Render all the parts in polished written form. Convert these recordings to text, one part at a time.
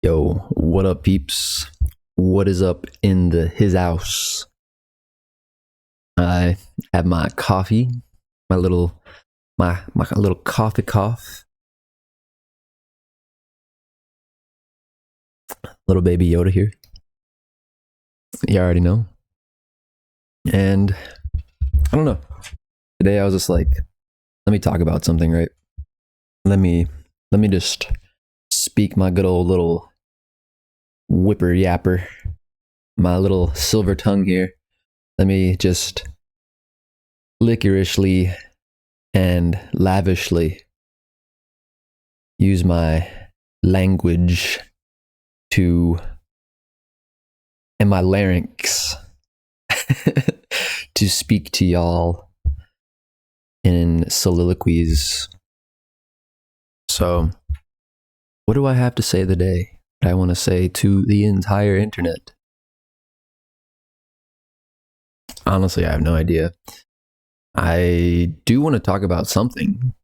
Yo, what up, peeps? What is up in the his house? I have my coffee, my little my little coffee cough, little baby Yoda here. You already know. And I don't know. Today I was just like, let me talk about something, right? Let me just speak my good old little whipper yapper, my little silver tongue here. Let me just licorishly and lavishly use my language to and my larynx to speak to y'all in soliloquies. So, what do I have to say today that I want to say to the entire internet? Honestly, I have no idea. I do want to talk about something,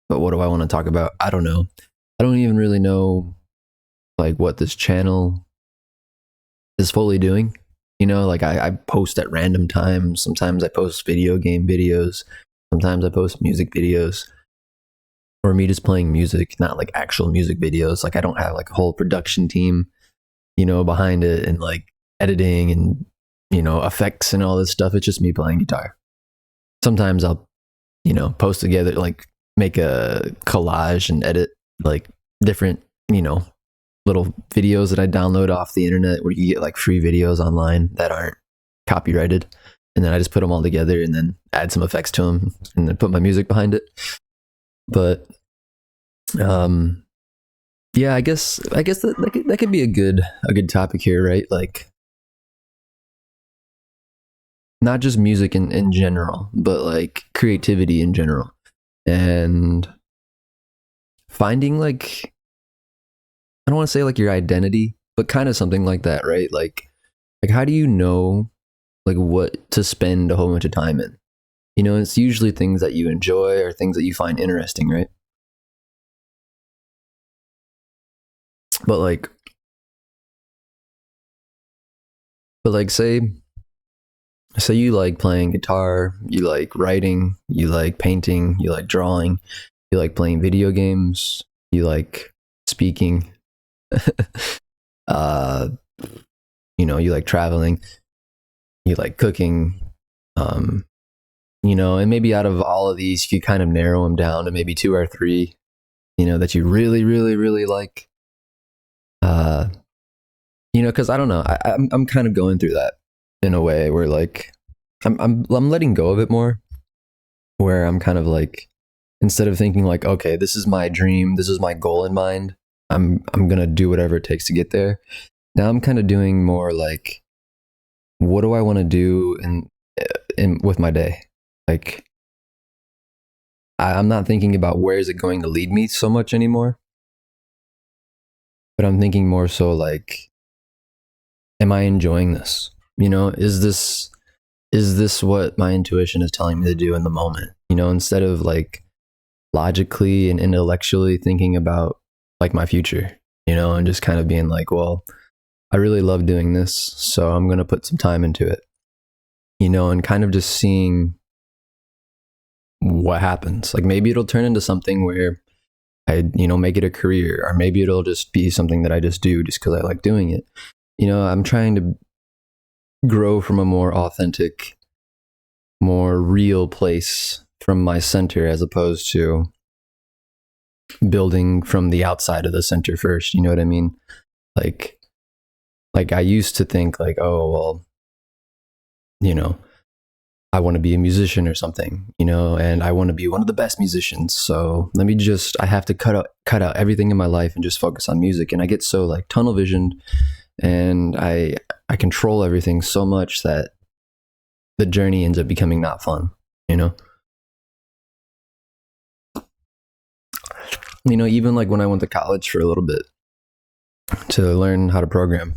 but what do I want to talk about? I don't know. I don't even really know like what this channel is fully doing. You know, like I post at random times. Sometimes I post video game videos. Sometimes I post music videos. Or me just playing music, not like actual music videos. Like I don't have like a whole production team, behind it and like editing and, effects and all this stuff. It's just me playing guitar. Sometimes I'll, post together, like make a collage and edit like different, little videos that I download off the internet where you get like free videos online that aren't copyrighted. And then I just put them all together and then add some effects to them and then put my music behind it. But yeah, I guess that could be a good topic here, right? Like not just music in general, but like creativity in general. And finding like, I don't want to say like your identity, but kind of something like that, right? Like how do you know like what to spend a whole bunch of time in? It's usually things that you enjoy or things that you find interesting, right? But say you like playing guitar, you like writing, you like painting, you like drawing, you like playing video games, you like speaking, uh, you like traveling, you like cooking, and maybe out of all of these, you kind of narrow them down to maybe two or three, that you really, really, really like. Because I don't know, I'm kind of going through that in a way where like I'm letting go of it more, where I'm kind of like, instead of thinking like, okay, this is my dream, this is my goal in mind, I'm gonna do whatever it takes to get there. Now I'm kind of doing more like, what do I want to do in with my day? Like I'm not thinking about where is it going to lead me so much anymore, but I'm thinking more so like, am I enjoying this? Is this what my intuition is telling me to do in the moment? Instead of like logically and intellectually thinking about like my future, and just kind of being like, well, I really love doing this, so I'm going to put some time into it, and kind of just seeing what happens. Like maybe it'll turn into something where I, make it a career, or maybe it'll just be something that I just do just because I like doing it. I'm trying to grow from a more authentic, more real place from my center, as opposed to building from the outside of the center first. You know what I mean? Like I used to think like, oh, well, I want to be a musician or something, and I want to be one of the best musicians. So I have to cut out everything in my life and just focus on music. And I get so like tunnel visioned, and I control everything so much that the journey ends up becoming not fun, even like when I went to college for a little bit to learn how to program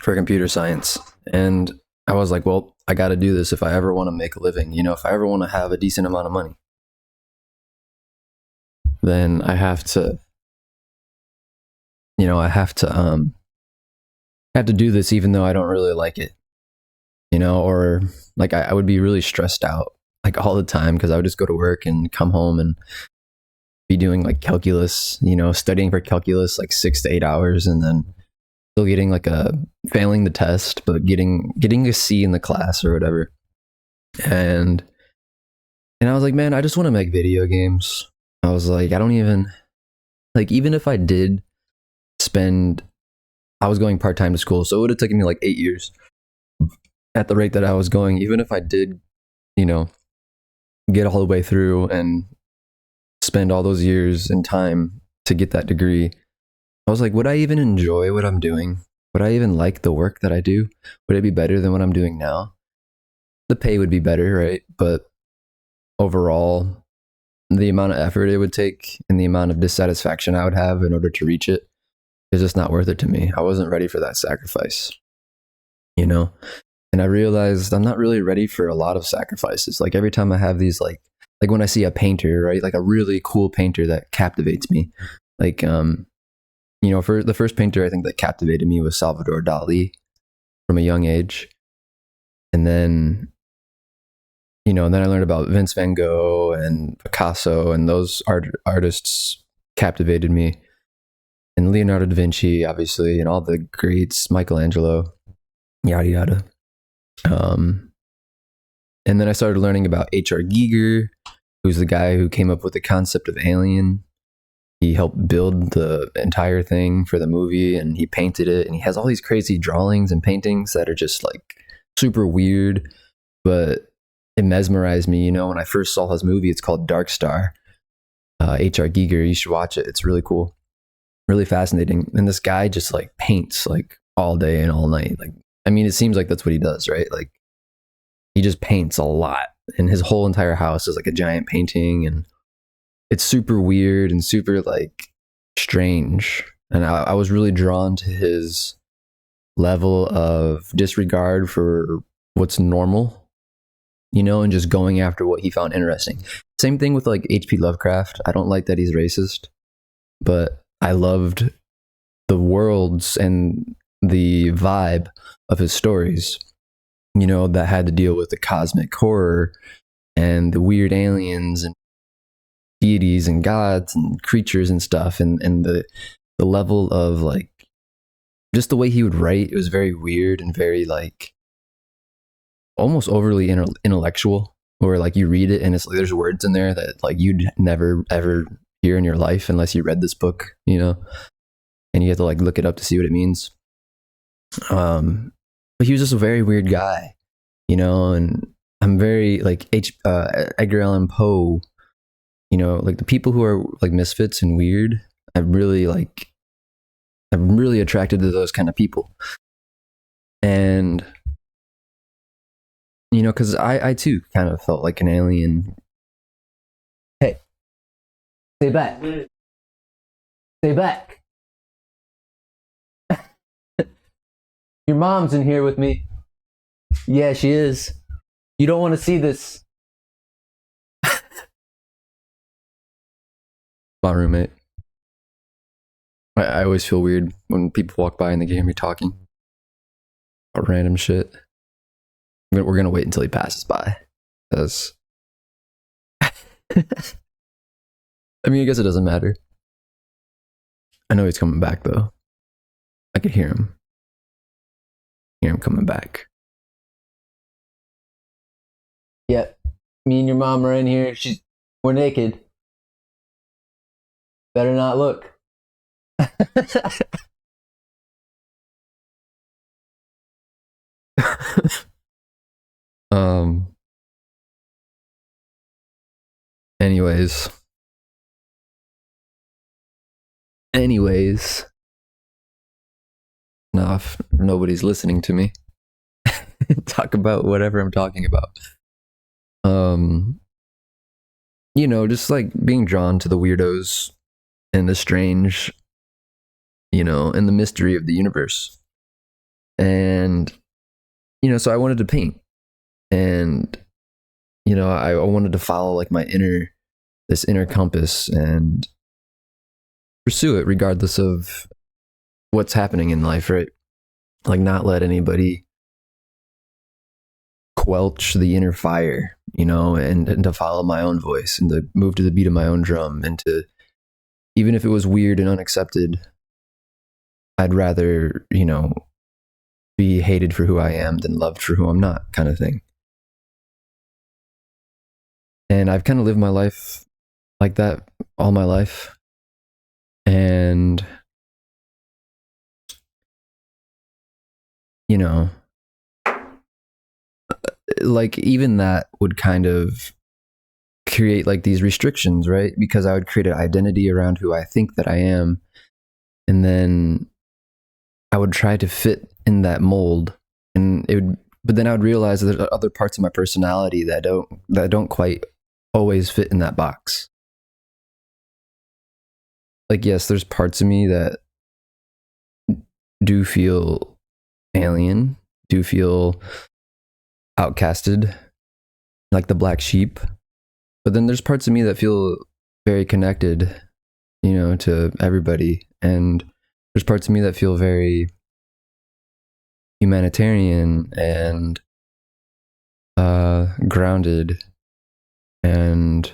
for computer science. And I was like, well, I got to do this if I ever want to make a living, if I ever want to have a decent amount of money, then I have to I have to do this even though I don't really like it, or like I would be really stressed out like all the time because I would just go to work and come home and be doing like calculus, studying for calculus like 6 to 8 hours, and then still getting like a failing the test, but getting a C in the class or whatever. And I was like, man, I just want to make video games. I was like, I don't even like, even if I did spend, I was going part time to school, so it would have taken me like 8 years at the rate that I was going. Even if I did, get all the way through and spend all those years and time to get that degree, I was like, would I even enjoy what I'm doing? Would I even like the work that I do? Would it be better than what I'm doing now? The pay would be better, right? But overall, the amount of effort it would take and the amount of dissatisfaction I would have in order to reach it is just not worth it to me. I wasn't ready for that sacrifice, And I realized I'm not really ready for a lot of sacrifices. Like every time I have these like when I see a painter, right? Like a really cool painter that captivates me. Like for the first painter I think that captivated me was Salvador Dali from a young age. And then then I learned about Vince Van Gogh and Picasso, and those artists captivated me. And Leonardo da Vinci, obviously, and all the greats, Michelangelo, yada yada. And then I started learning about H.R. Giger, who's the guy who came up with the concept of Alien. He helped build the entire thing for the movie, and he painted it, and he has all these crazy drawings and paintings that are just like super weird, but it mesmerized me. When I first saw his movie, it's called Dark Star. H.R. Giger, you should watch it. It's really cool, really fascinating. And this guy just like paints like all day and all night. Like, I mean, it seems like that's what he does, right? Like, he just paints a lot, and his whole entire house is like a giant painting, and it's super weird and super like strange. And I was really drawn to his level of disregard for what's normal, and just going after what he found interesting. Same thing with like H.P. Lovecraft. I don't like that he's racist, but I loved the worlds and the vibe of his stories, that had to deal with the cosmic horror and the weird aliens and deities and gods and creatures and stuff. And the level of like, just the way he would write, it was very weird and very like almost overly intellectual, where like you read it and it's like there's words in there that like you'd never ever hear in your life unless you read this book, and you have to like look it up to see what it means. But he was just a very weird guy, and I'm very like Edgar Allan Poe, like the people who are like misfits and weird. I'm really attracted to those kind of people. And, because I too kind of felt like an alien. Hey, stay back. Stay back. Your mom's in here with me. Yeah, she is. You don't want to see this. My roommate. I always feel weird when people walk by and they can hear me talking about random shit. We're going to wait until he passes by. Because I mean, I guess it doesn't matter. I know he's coming back, though. I could hear him. Hear him coming back. Yeah, me and your mom are in here. We're naked. Better not look. Anyways. Now if nobody's listening to me talk about whatever I'm talking about. Just like being drawn to the weirdos and the strange, and the mystery of the universe. And, so I wanted to paint. And, I wanted to follow like this inner compass and pursue it regardless of what's happening in life, right? Like, not let anybody quelch the inner fire, and to follow my own voice and to move to the beat of my own drum, and to, even if it was weird and unaccepted, I'd rather, be hated for who I am than loved for who I'm not, kind of thing. And I've kind of lived my life like that all my life. And, like, even that would kind of create like these restrictions, right? Because I would create an identity around who I think that I am. And then I would try to fit in that mold. But then I would realize that there's other parts of my personality that don't quite always fit in that box. Like, yes, there's parts of me that do feel alien, do feel outcasted, like the black sheep. But then there's parts of me that feel very connected, to everybody. And there's parts of me that feel very humanitarian and grounded. And,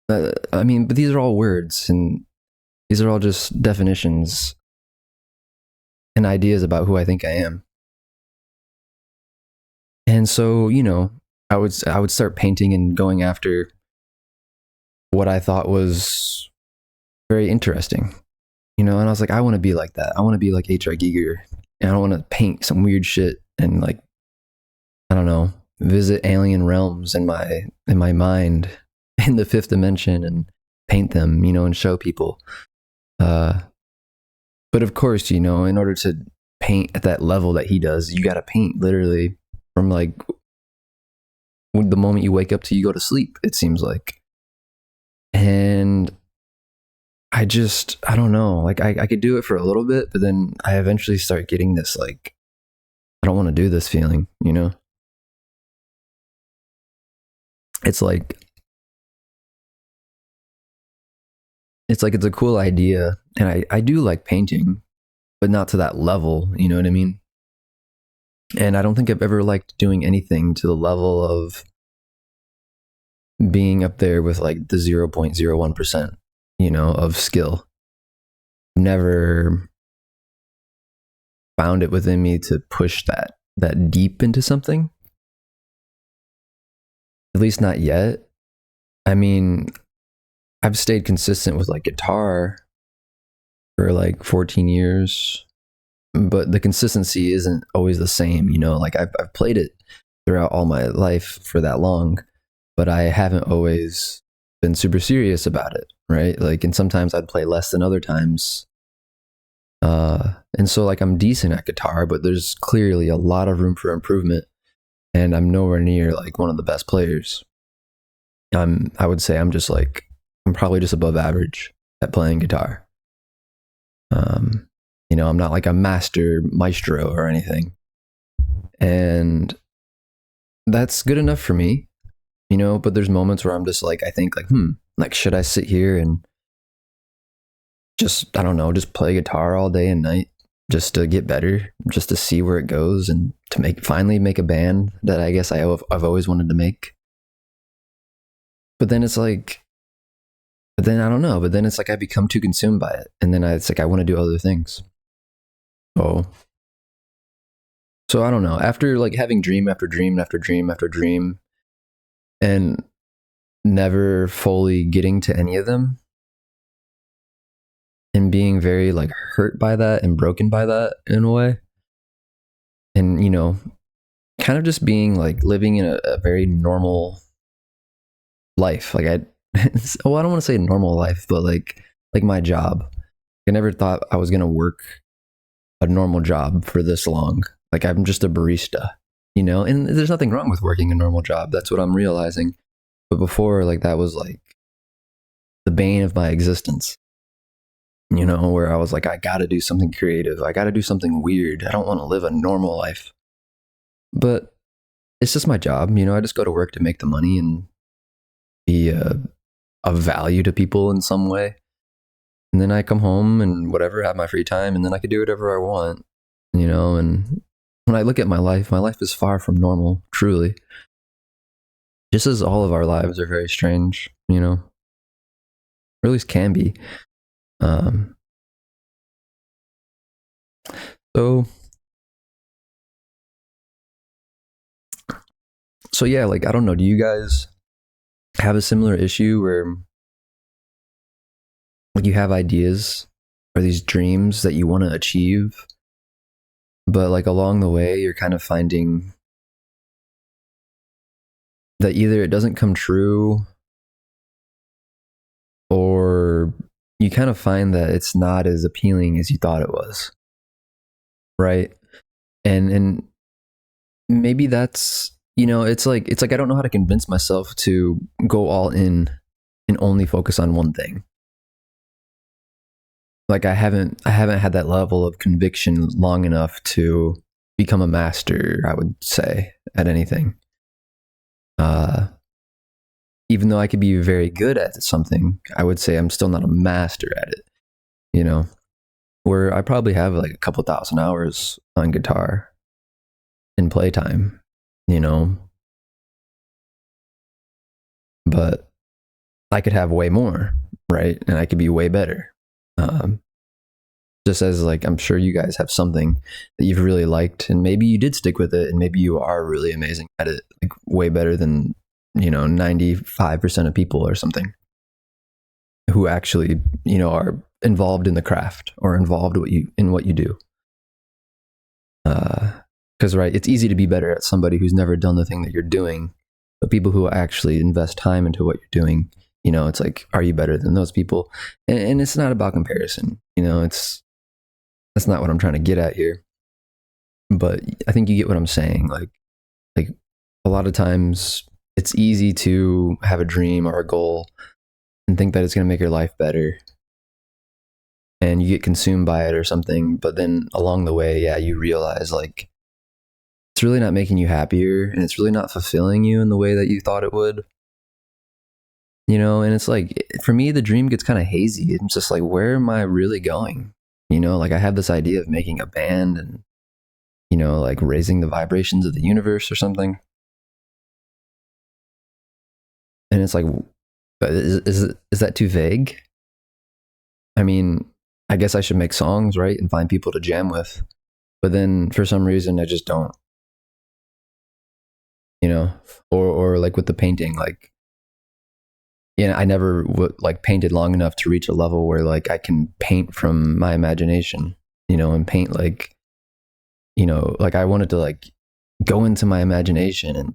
but these are all words, and these are all just definitions and ideas about who I think I am. And so, I would start painting and going after what I thought was very interesting, and I was like, I want to be like that. I want to be like H.R. Giger, and I don't want to paint some weird shit and, like, I don't know, visit alien realms in my mind in the fifth dimension and paint them, and show people. But of course, in order to paint at that level that he does, you got to paint literally from, like, the moment you wake up till you go to sleep, it seems like. And I don't know, like, I could do it for a little bit, but then I eventually start getting this, like, I don't want to do this feeling, It's like it's a cool idea, and I do like painting, but not to that level, you know what I mean? And I don't think I've ever liked doing anything to the level of being up there with, like, the 0.01%, of skill. Never found it within me to push that deep into something. At least not yet. I mean, I've stayed consistent with, like, guitar for like 14 years, but the consistency isn't always the same, like, I've played it throughout all my life for that long, but I haven't always been super serious about it, right? Like, and sometimes I'd play less than other times. And so, like, I'm decent at guitar, but there's clearly a lot of room for improvement, and I'm nowhere near, like, one of the best players. I would say I'm probably just above average at playing guitar. I'm not like a maestro or anything. And that's good enough for me, but there's moments where I'm just like, I think, like, like, should I sit here and just, I don't know, just play guitar all day and night just to get better, just to see where it goes, and to finally make a band that I guess I've always wanted to make. But then it's like, I don't know, but then it's like I become too consumed by it, and then it's like I want to do other things. So I don't know. After, like, having dream after dream after dream after dream, and never fully getting to any of them, and being very, like, hurt by that and broken by that in a way, and kind of just being, like, living in a very normal life. Like, I don't want to say normal life, but like my job. I never thought I was gonna work a normal job for this long. Like, I'm just a barista, and there's nothing wrong with working a normal job. That's what I'm realizing. But before, like, that was like the bane of my existence, where I was like, I gotta do something creative. I gotta do something weird. I don't want to live a normal life. But it's just my job, I just go to work to make the money and be of value to people in some way. And then I come home and whatever, have my free time, and then I could do whatever I want, and when I look at my life is far from normal, truly. Just as all of our lives are very strange, or at least can be. Um, so, so yeah, like, I don't know. Do you guys have a similar issue where like you have ideas or these dreams that you want to achieve, but like along the way, you're kind of finding that either it doesn't come true or you kind of find that it's not as appealing as you thought it was, right? And maybe that's, it's like I don't know how to convince myself to go all in and only focus on one thing. Like I haven't had that level of conviction long enough to become a master, I would say, at anything. Uh Even though I could be very good at something, I would say I'm still not a master at it, you know, where I probably have like a couple thousand hours on guitar in playtime, you know, but I could have way more, right? And I could be way better. Um, just as like, I'm sure you guys have something that you've really liked and maybe you did stick with it and maybe you are really amazing at it, like way better than, 95% of people or something who actually, are involved in the craft or involved in what you do. Because right, it's easy to be better at somebody who's never done the thing that you're doing, but people who actually invest time into what you're doing, it's like, are you better than those people? And it's not about comparison. That's not what I'm trying to get at here. But I think you get what I'm saying. Like a lot of times, it's easy to have a dream or a goal and think that it's going to make your life better and you get consumed by it or something, but then along the way, yeah, you realize like it's really not making you happier and it's really not fulfilling you in the way that you thought it would. And it's like for me the dream gets kind of hazy. It's just like, where am I really going? Like I have this idea of making a band and like raising the vibrations of the universe or something. And it's like, is that too vague? I mean, I guess I should make songs, right? And find people to jam with. But then for some reason, I just don't, or like with the painting, like, I never like painted long enough to reach a level where like I can paint from my imagination, and paint like I wanted to like go into my imagination and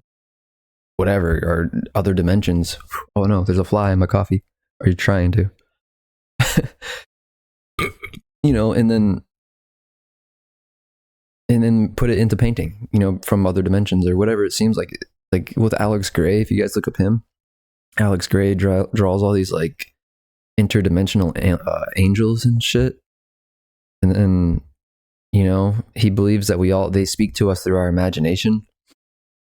whatever, or other dimensions. Oh no, there's a fly in my coffee. Are you trying to? And then put it into painting, from other dimensions or whatever it seems like with Alex Gray, if you guys look up him, Alex Gray draws all these like interdimensional angels and shit. And then, he believes that they speak to us through our imagination.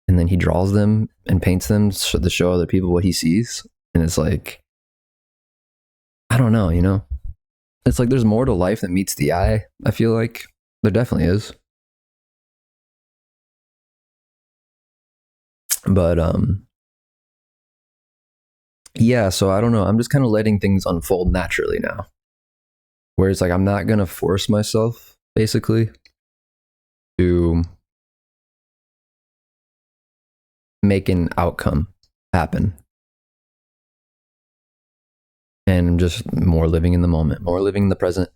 And then he draws them and paints them to show other people what he sees. And it's like, I don't know, it's like there's more to life than meets the eye. I feel like there definitely is. But yeah, so I don't know. I'm just kind of letting things unfold naturally now. Whereas like I'm not gonna force myself basically to make an outcome happen. And I'm just more living in the moment, more living in the present,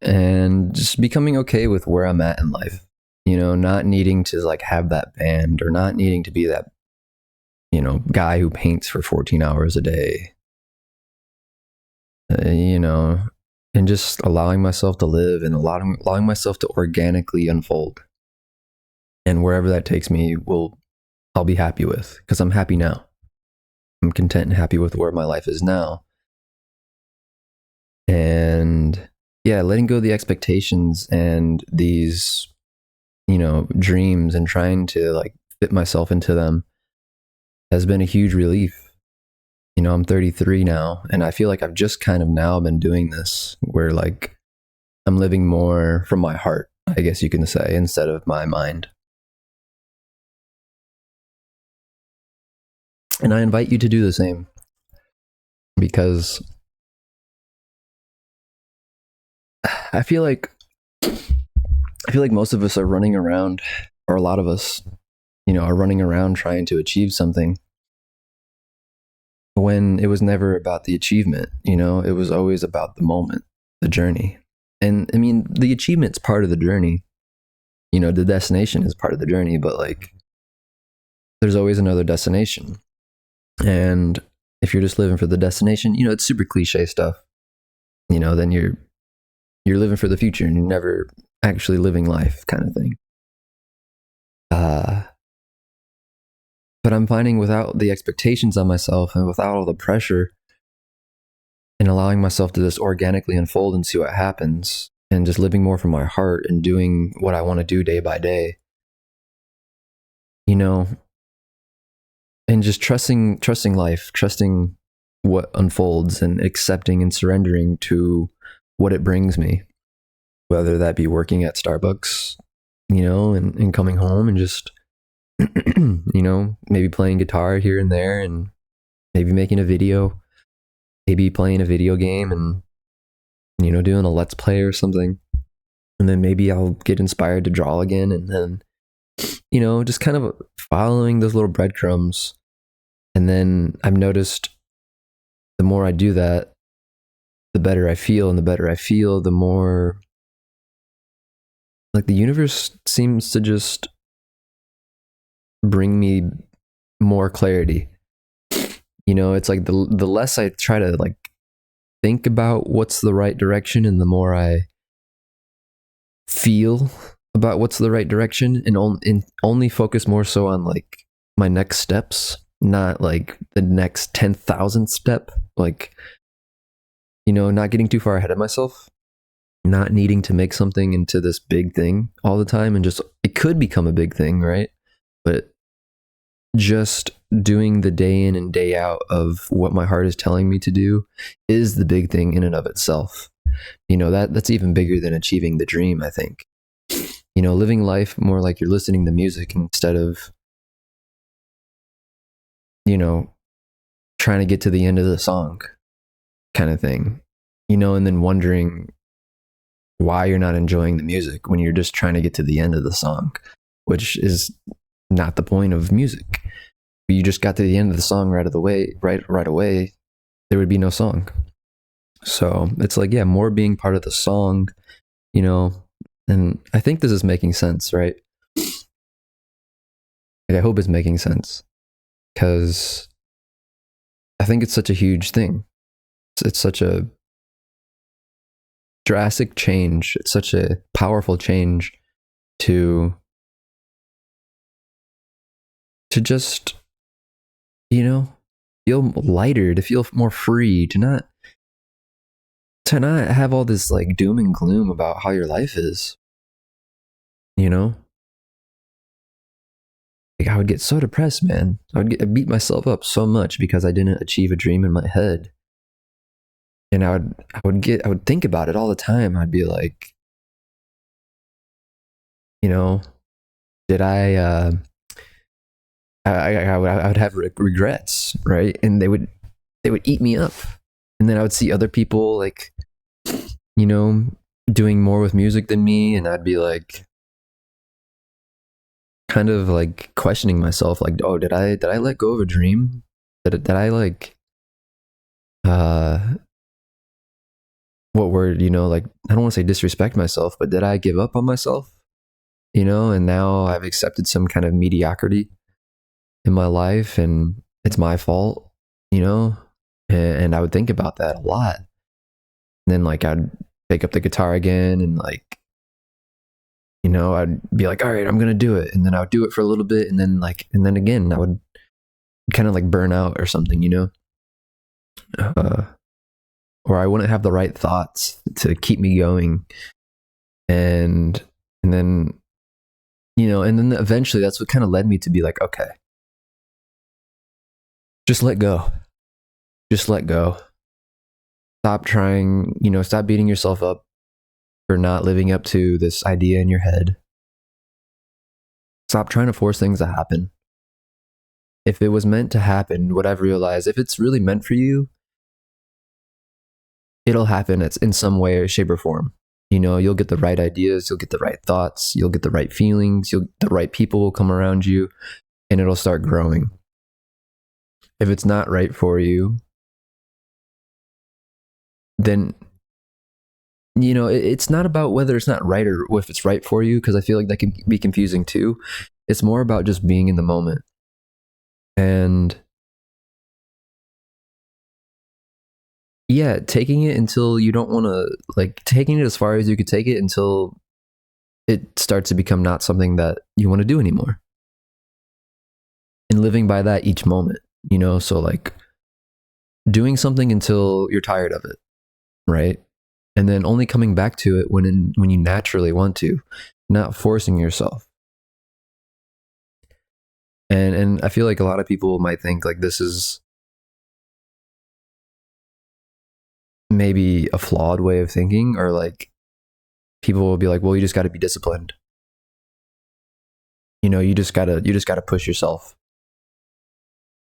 and just becoming okay with where I'm at in life. Not needing to like have that band or not needing to be that, guy who paints for 14 hours a day. And just allowing myself to live and allowing myself to organically unfold. And wherever that takes me, I'll be happy with, because I'm happy now. I'm content and happy with where my life is now. And yeah, letting go of the expectations and these, dreams and trying to like fit myself into them has been a huge relief. I'm 33 now, and I feel like I've just kind of now been doing this where like I'm living more from my heart, I guess you can say, instead of my mind. And I invite you to do the same, because I feel like most of us are running around, or a lot of us, are running around trying to achieve something when it was never about the achievement. It was always about the moment, the journey. And I mean, the achievement's part of the journey. The destination is part of the journey, but like there's always another destination. And if you're just living for the destination, it's super cliche stuff. Then you're living for the future and you're never actually living life, kind of thing. But I'm finding without the expectations on myself and without all the pressure, and allowing myself to just organically unfold and see what happens, and just living more from my heart and doing what I want to do day by day, and just trusting life, trusting what unfolds, and accepting and surrendering to what it brings me, whether that be working at Starbucks, and coming home and just, maybe playing guitar here and there, and maybe making a video, maybe playing a video game, and, doing a let's play or something. And then maybe I'll get inspired to draw again. And then, just kind of following those little breadcrumbs. And then I've noticed the more I do that, the better I feel. And the better I feel, the more like the universe seems to just bring me more clarity. It's like the less I try to like think about what's the right direction, and the more I feel about what's the right direction, and only focus more so on like my next steps, not like the next 10,000th step. Like, not getting too far ahead of myself, not needing to make something into this big thing all the time. And just, it could become a big thing, right? But just doing the day in and day out of what my heart is telling me to do is the big thing in and of itself. That's even bigger than achieving the dream, I think. Living life more like you're listening to music instead of, trying to get to the end of the song, kind of thing, and then wondering why you're not enjoying the music when you're just trying to get to the end of the song, which is not the point of music. If you just got to the end of the song right away, there would be no song. So it's like, yeah, more being part of the song, and I think this is making sense, right? Like, I hope it's making sense, because I think it's such a huge thing. It's such a drastic change. It's such a powerful change to just, feel lighter, to feel more free, to not have all this like doom and gloom about how your life is. Like, I would get so depressed, man. I'd beat myself up so much because I didn't achieve a dream in my head. And I would think about it all the time. I'd be like, did I would have regrets, right? And they would eat me up. And then I would see other people like, doing more with music than me, and I'd be like, kind of like questioning myself, like, oh, did I let go of a dream? Did I like, what word, like, I don't want to say disrespect myself, but did I give up on myself? And now I've accepted some kind of mediocrity in my life, and it's my fault, and I would think about that a lot. And then like I'd pick up the guitar again, and like, I'd be like, all right, I'm gonna do it, and then I would do it for a little bit, and then again I would kind of like burn out or something, or I wouldn't have the right thoughts to keep me going, and then and then eventually that's what kind of led me to be like, okay, just let go. just let go. Stop trying, stop beating yourself up for not living up to this idea in your head. Stop trying to force things to happen. If it was meant to happen, what I've realized, if it's really meant for you, it'll happen in some way, shape, or form. You'll get the right ideas, you'll get the right thoughts, you'll get the right feelings, the right people will come around you, and it'll start growing. If it's not right for you, then, it's not about whether it's not right or if it's right for you, because I feel like that can be confusing too. It's more about just being in the moment. And yeah, taking it until you don't want to, taking it as far as you could take it until it starts to become not something that you want to do anymore. And living by that each moment, so doing something until you're tired of it, right? And then only coming back to it when you naturally want to, not forcing yourself. And I feel like a lot of people might think like this is maybe a flawed way of thinking, or like people will be like, well, you just got to be disciplined. You just got to push yourself.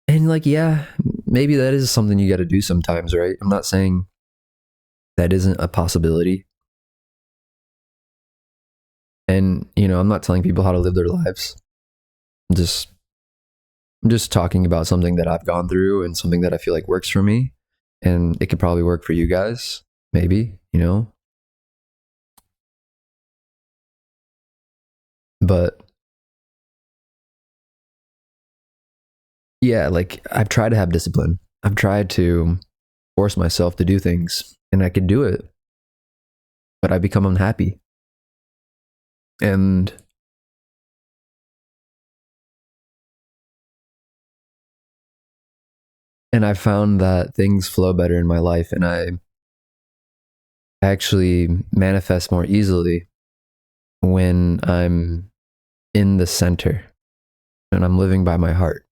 And yeah, maybe that is something you got to do sometimes, right? I'm not saying that isn't a possibility. And, I'm not telling people how to live their lives. I'm just talking about something that I've gone through and something that I feel like works for me. And it could probably work for you guys, maybe, But yeah, I've tried to have discipline. I've tried to force myself to do things, and I could do it, but I become unhappy. And I found that things flow better in my life, and I actually manifest more easily when I'm in the center and I'm living by my heart,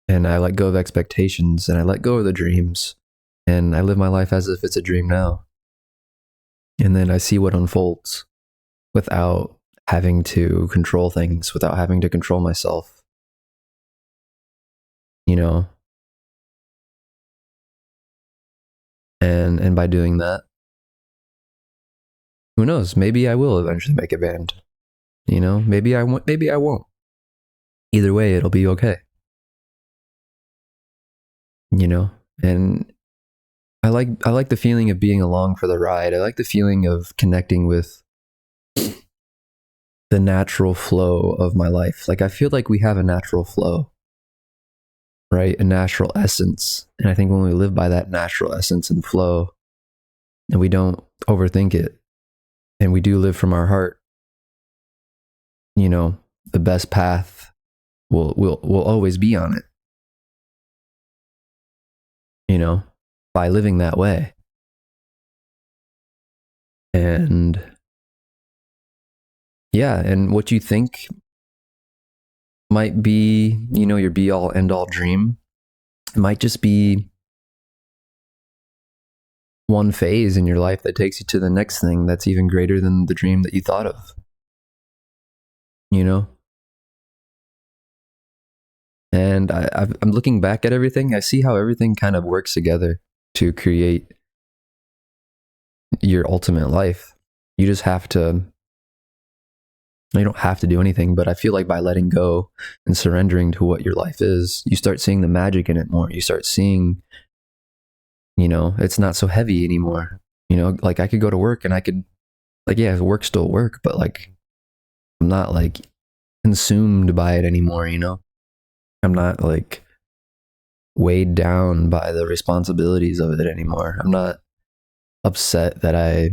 and I let go of expectations and I let go of the dreams, and I live my life as if it's a dream now. And then I see what unfolds without having to control things, without having to control myself, and by doing that, who knows, maybe I will eventually make a band. Maybe I won't, maybe I won't. Either way, it'll be okay. And I like the feeling of being along for the ride. I like the feeling of connecting with the natural flow of my life. I feel like we have a natural flow, right? A natural essence. And I think when we live by that natural essence and flow, and we don't overthink it, and we do live from our heart, the best path will always be on it, by living that way. And yeah, and what you think might be, your be all end all dream, it might just be one phase in your life that takes you to the next thing that's even greater than the dream that you thought of. And I'm looking back at everything. I see how everything kind of works together to create your ultimate life. You just have to, you don't have to do anything, but I feel like by letting go and surrendering to what your life is, you start seeing the magic in it more. You start seeing, it's not so heavy anymore. I could go to work and I could, yeah, work still work, but I'm not consumed by it anymore, I'm not weighed down by the responsibilities of it anymore. I'm not upset that I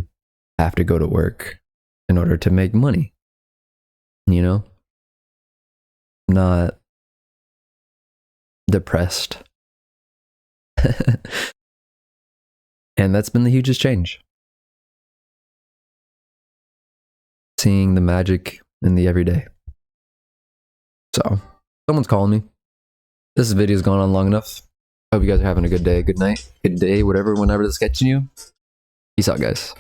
have to go to work in order to make money. I'm not depressed. And that's been the hugest change. Seeing the magic in the everyday. So Someone's calling me. This video's gone on long enough. Hope you guys are having a good day, good night, good day, whatever, whenever this catching you. Peace out, guys.